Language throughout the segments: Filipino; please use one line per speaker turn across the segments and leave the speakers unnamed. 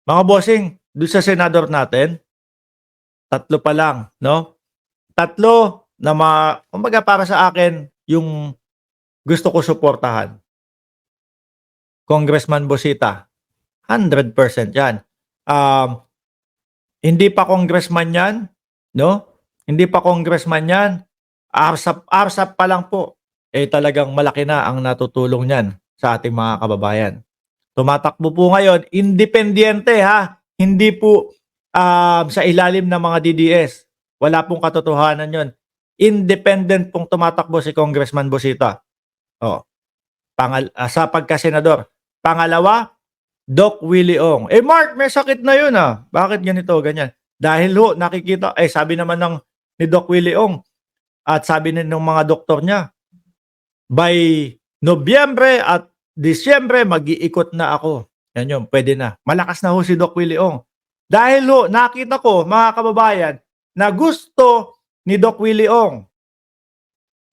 Mga bossing, do'n sa senador natin, tatlo pa lang, 'no? Tatlo na kumbaga para sa akin, yung gusto ko suportahan. Congressman Busita, 100% 'yan. Um, Hindi pa congressman 'yan, 'no? Hindi pa congressman 'yan, ARSAP pa lang po, eh, talagang malaki na ang natutulong niyan sa ating mga kababayan. Tumatakbo po ngayon independiente ha, hindi po, sa ilalim ng mga DDS. Wala pong katotohanan yon. Independent pong tumatakbo si Congressman Busita, oh, sa pagkasenador. Pangalawa, Doc Willie Ong. Eh, Mark may sakit na yun, bakit ganito, ganyan? Dahil ho nakikita sabi naman ni Doc Willie Ong at sabi nung mga doktor niya, by Nobyembre at Disyembre mag-iikot na ako. Yan yun, pwede na. Malakas na ho si Doc Willie Ong. Dahil ho, nakita ko, mga kababayan, na gusto ni Doc Willie Ong.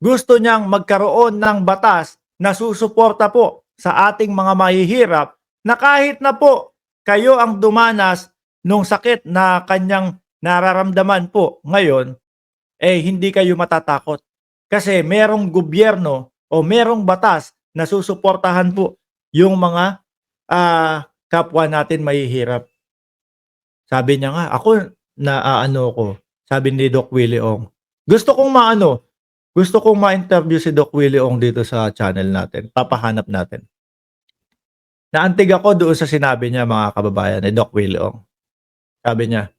Gusto niyang magkaroon ng batas na susuporta po sa ating mga mahihirap na kahit na po kayo ang dumanas nung sakit na kanyang nararamdaman po ngayon, eh hindi kayo matatakot. Kasi merong gobyerno o merong batas na susuportahan po yung mga kapwa natin mahihirap. Sabi niya nga, ako naaano ko, sabi ni Doc Willie Ong. Gusto kong ma-interview si Doc Willie Ong dito sa channel natin. Papahanap natin. Naantig ako doon sa sinabi niya, mga kababayan, ni Doc Willie Ong. Sabi niya,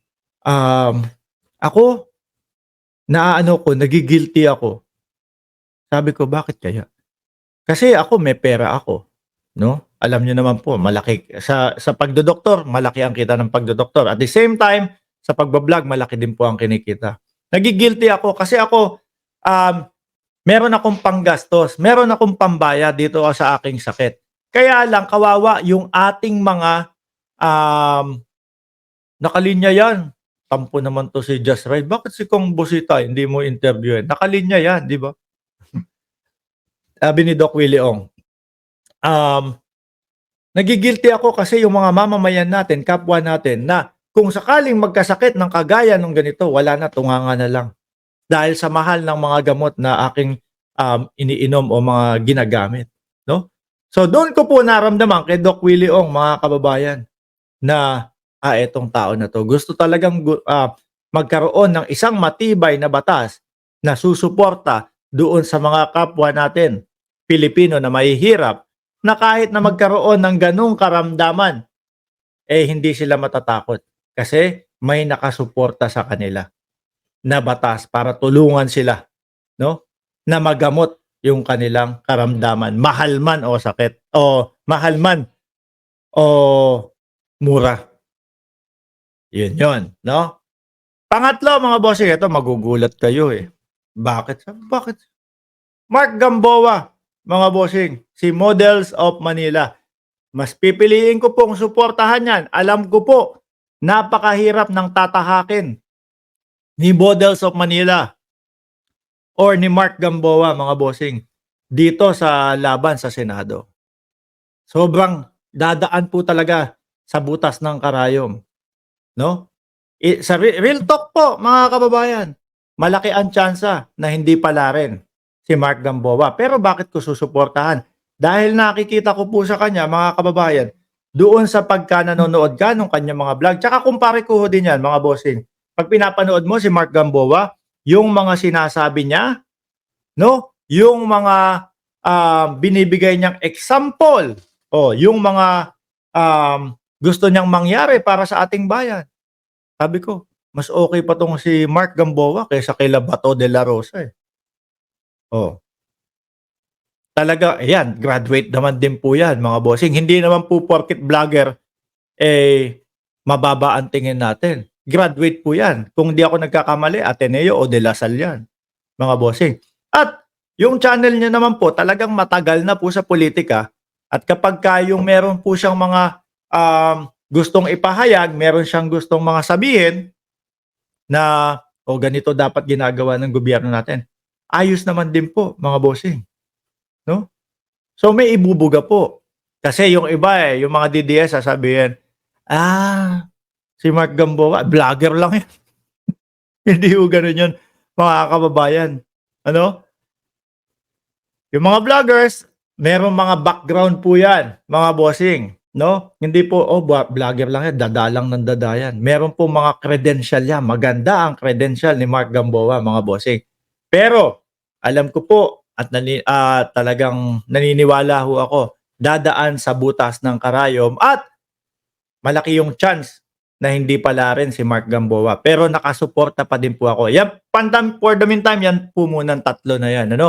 ako, nagigilty ako. Sabi ko, bakit kaya? Kasi ako may pera ako, no? Alam niyo naman po, malaki sa pagdodoktor, malaki ang kita ng pagdodoktor. At the same time, sa pagba-vlog, malaki din po ang kinikita. Nagigilty ako kasi ako meron akong panggastos, meron akong pambayad dito sa aking sakit. Kaya lang kawawa yung ating mga nakalinya yan. Tampo naman to si Just Right. Bakit si Kong Busita hindi mo interviewin? Nakalinya yan, di ba? Sabi ni Doc Willie Ong, nagigilty ako kasi yung mga mamamayan natin, kapwa natin, na kung sakaling magkasakit ng kagaya ng ganito, wala na, tunganga na lang. Dahil sa mahal ng mga gamot na aking iniinom o mga ginagamit. No? So doon ko po naramdaman kay Doc Willie Ong, mga kababayan, na etong tao na to, gusto talagang magkaroon ng isang matibay na batas na susuporta doon sa mga kapwa natin, Pilipino na mahihirap, na kahit na magkaroon ng ganung karamdaman, eh hindi sila matatakot. Kasi may nakasuporta sa kanila na batas para tulungan sila, no? Na magamot yung kanilang karamdaman, mahal man o sakit, o mahal man o mura. Yun, no? Pangatlo, mga bossing, ito magugulat kayo eh. Bakit? Bakit? Mark Gamboa, mga bossing, si Models of Manila. Mas pipiliin ko pong suportahan yan. Alam ko po, napakahirap ng tatahakin ni Models of Manila or ni Mark Gamboa, mga bossing, dito sa laban sa Senado. Sobrang dadaan po talaga sa butas ng karayom, no? Sa real talk po, mga kababayan, malaki ang tsansa na hindi pala rin si Mark Gamboa. Pero bakit ko susuportahan? Dahil nakikita ko po sa kanya, mga kababayan, doon sa pagka nanonood ka ng kanyang mga vlog. Tsaka kumpare ko din yan, mga bossing. Pag pinapanood mo si Mark Gamboa, yung mga sinasabi niya, no? Yung mga binibigay niyang example, yung mga gusto niyang mangyari para sa ating bayan. Sabi ko, mas okay pa tong si Mark Gamboa kaysa kay Bato de la Rosa eh. Talaga, ayan, graduate naman din po yan, mga bossing. Hindi naman po porket vlogger, mababa ang tingin natin. Graduate po yan. Kung di ako nagkakamali, Ateneo o De La Salle yan, mga bossing. At yung channel niya naman po, talagang matagal na po sa politika. At kapag yung meron po siyang mga gustong ipahayag, meron siyang gustong mga sabihin na ganito dapat ginagawa ng gobyerno natin, ayos naman din po, mga bossing, no? So may ibubuga po kasi yung iba yung mga DDS sasabihin, Ah, si Mark Gamboa, vlogger lang 'yan. Hindi ho gano'n 'yun, mga kababayan. Ano, yung mga vloggers, merong mga background po 'yan, mga bossing, 'no? Hindi po, "Oh, vlogger lang 'yan, dada lang ng dada 'yan." Meron pong mga credential 'yan, maganda ang credential ni Mark Gamboa, mga bossing. Pero alam ko po at talagang naniniwala ho ako, dadaan sa butas ng karayom at malaki yung chance na hindi pala rin si Mark Gamboa. Pero nakasuporta pa din po ako. For the meantime, yan po munang tatlo na yan, ano?